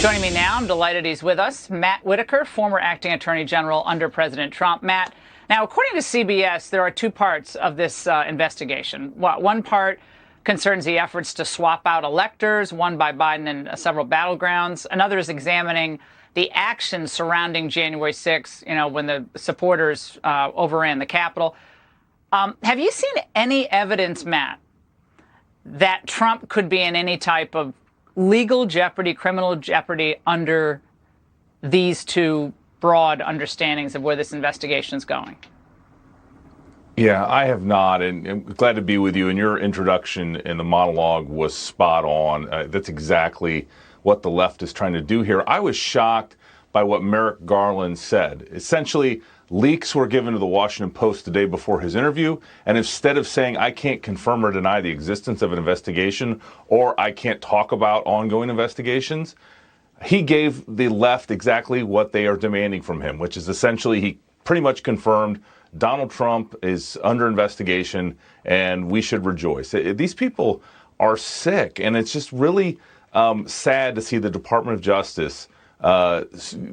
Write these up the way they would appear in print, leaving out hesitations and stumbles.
Joining me now, I'm delighted he's with us, Matt Whitaker, former acting attorney general under President Trump. Matt, now, according to CBS, there are two parts of this investigation. One part concerns the efforts to swap out electors, won by Biden in several battlegrounds. Another is examining the actions surrounding January 6th, when the supporters overran the Capitol. Have you seen any evidence, Matt, that Trump could be in any type of legal jeopardy, criminal jeopardy under these two broad understandings of where this investigation is going? Yeah, I have not, and I'm glad to be with you. And your introduction in the monologue was spot on. That's exactly what the left is trying to do here. I was shocked by what Merrick Garland said. Essentially, leaks were given to the Washington Post the day before his interview, and instead of saying, I can't confirm or deny the existence of an investigation, or I can't talk about ongoing investigations, he gave the left exactly what they are demanding from him, which is essentially he pretty much confirmed Donald Trump is under investigation and we should rejoice. These people are sick, and it's just really sad to see the Department of Justice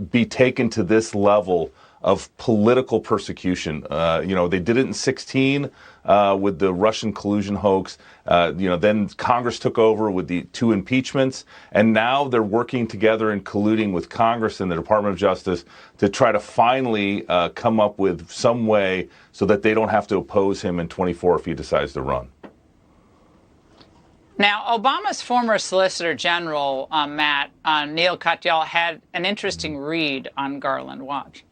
be taken to this level of political persecution. They did it in 2016 with the Russian collusion hoax. Then Congress took over with the two impeachments, and now they're working together and colluding with Congress and the Department of Justice to try to finally come up with some way so that they don't have to oppose him in 24 if he decides to run. Now, Obama's former Solicitor General, Matt, Neil Katyal, had an interesting read on Garland. Watch.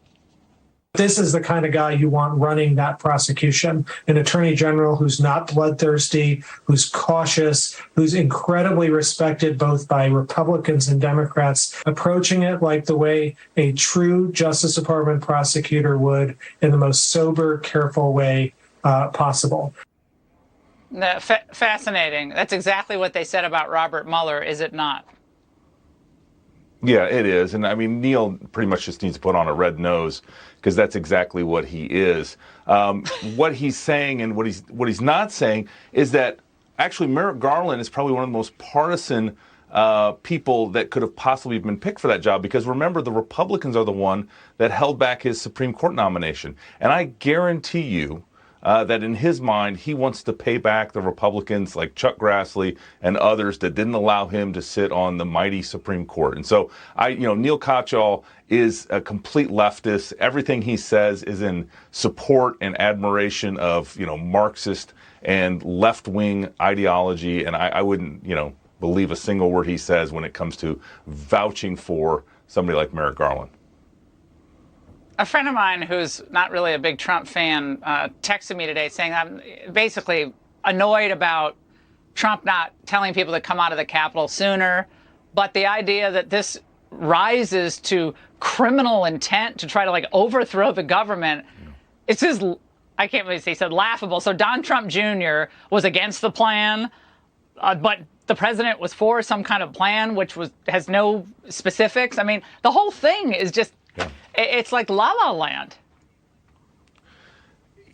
This is the kind of guy you want running that prosecution, an attorney general who's not bloodthirsty, who's cautious, who's incredibly respected both by Republicans and Democrats, approaching it like the way a true Justice Department prosecutor would, in the most sober, careful way possible. Fascinating. That's exactly what they said about Robert Mueller, is it not? Yeah, it is. And I mean, Neil pretty much just needs to put on a red nose because that's exactly what he is. What he's saying and what he's not saying is that actually Merrick Garland is probably one of the most partisan people that could have possibly been picked for that job, because remember, the Republicans are the one that held back his Supreme Court nomination. And I guarantee you that in his mind, he wants to pay back the Republicans like Chuck Grassley and others that didn't allow him to sit on the mighty Supreme Court. And so Neil Katyal is a complete leftist. Everything he says is in support and admiration of, Marxist and left-wing ideology. And I wouldn't, believe a single word he says when it comes to vouching for somebody like Merrick Garland. A friend of mine who's not really a big Trump fan texted me today saying I'm basically annoyed about Trump not telling people to come out of the Capitol sooner, but the idea that this rises to criminal intent to try to overthrow the government, it's just, I can't believe he said laughable. So Don Trump Jr. was against the plan, but the president was for some kind of plan which has no specifics. I mean, the whole thing is just, it's like La La Land.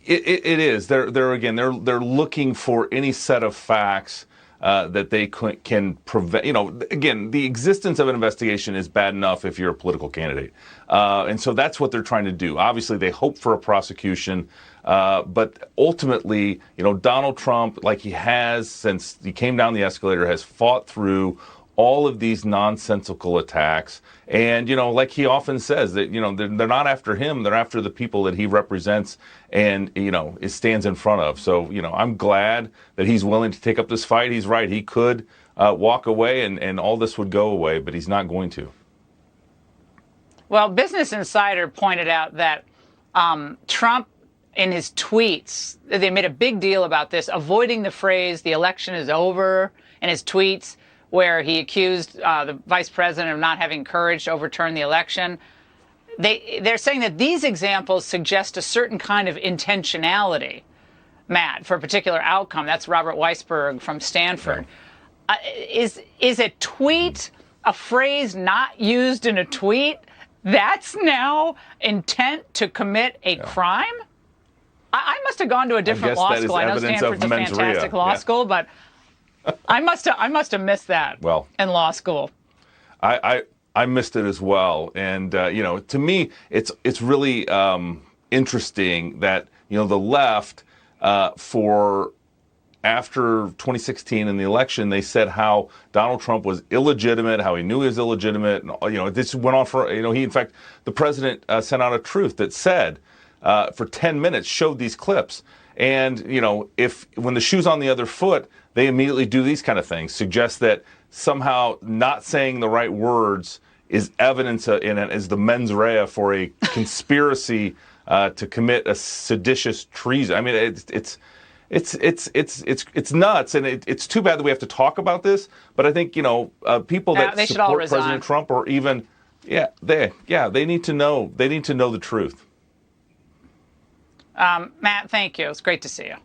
It is. They're looking for any set of facts that they can prevent. Again, the existence of an investigation is bad enough if you're a political candidate, and so that's what they're trying to do. Obviously, they hope for a prosecution, but ultimately, Donald Trump, like he has since he came down the escalator, has fought through all of these nonsensical attacks. And, like he often says, that, they're not after him, they're after the people that he represents and, stands in front of. So, I'm glad that he's willing to take up this fight. He's right. He could walk away and all this would go away, but he's not going to. Well, Business Insider pointed out that Trump, in his tweets, they made a big deal about this, avoiding the phrase, the election is over, in his tweets, where he accused the vice president of not having courage to overturn the election. They're saying that these examples suggest a certain kind of intentionality, Matt, for a particular outcome. That's Robert Weisberg from Stanford. Is a tweet, a phrase not used in a tweet, that's now intent to commit a crime? I must have gone to a different law school. I know Stanford's a fantastic law school, but I must have missed that in law school. I I missed it as well. And to me, it's really interesting that the left for after 2016 in the election, they said how Donald Trump was illegitimate, how he knew he was illegitimate. And, this went on for, in fact, the president sent out a truth that said for 10 minutes, showed these clips. And, when the shoe's on the other foot, they immediately do these kind of things, suggest that somehow not saying the right words is evidence is the mens rea for a conspiracy to commit a seditious treason. I mean, it's nuts, and it's too bad that we have to talk about this. But I think people that support President Trump, or even they need to know the truth. Matt, thank you. It's great to see you.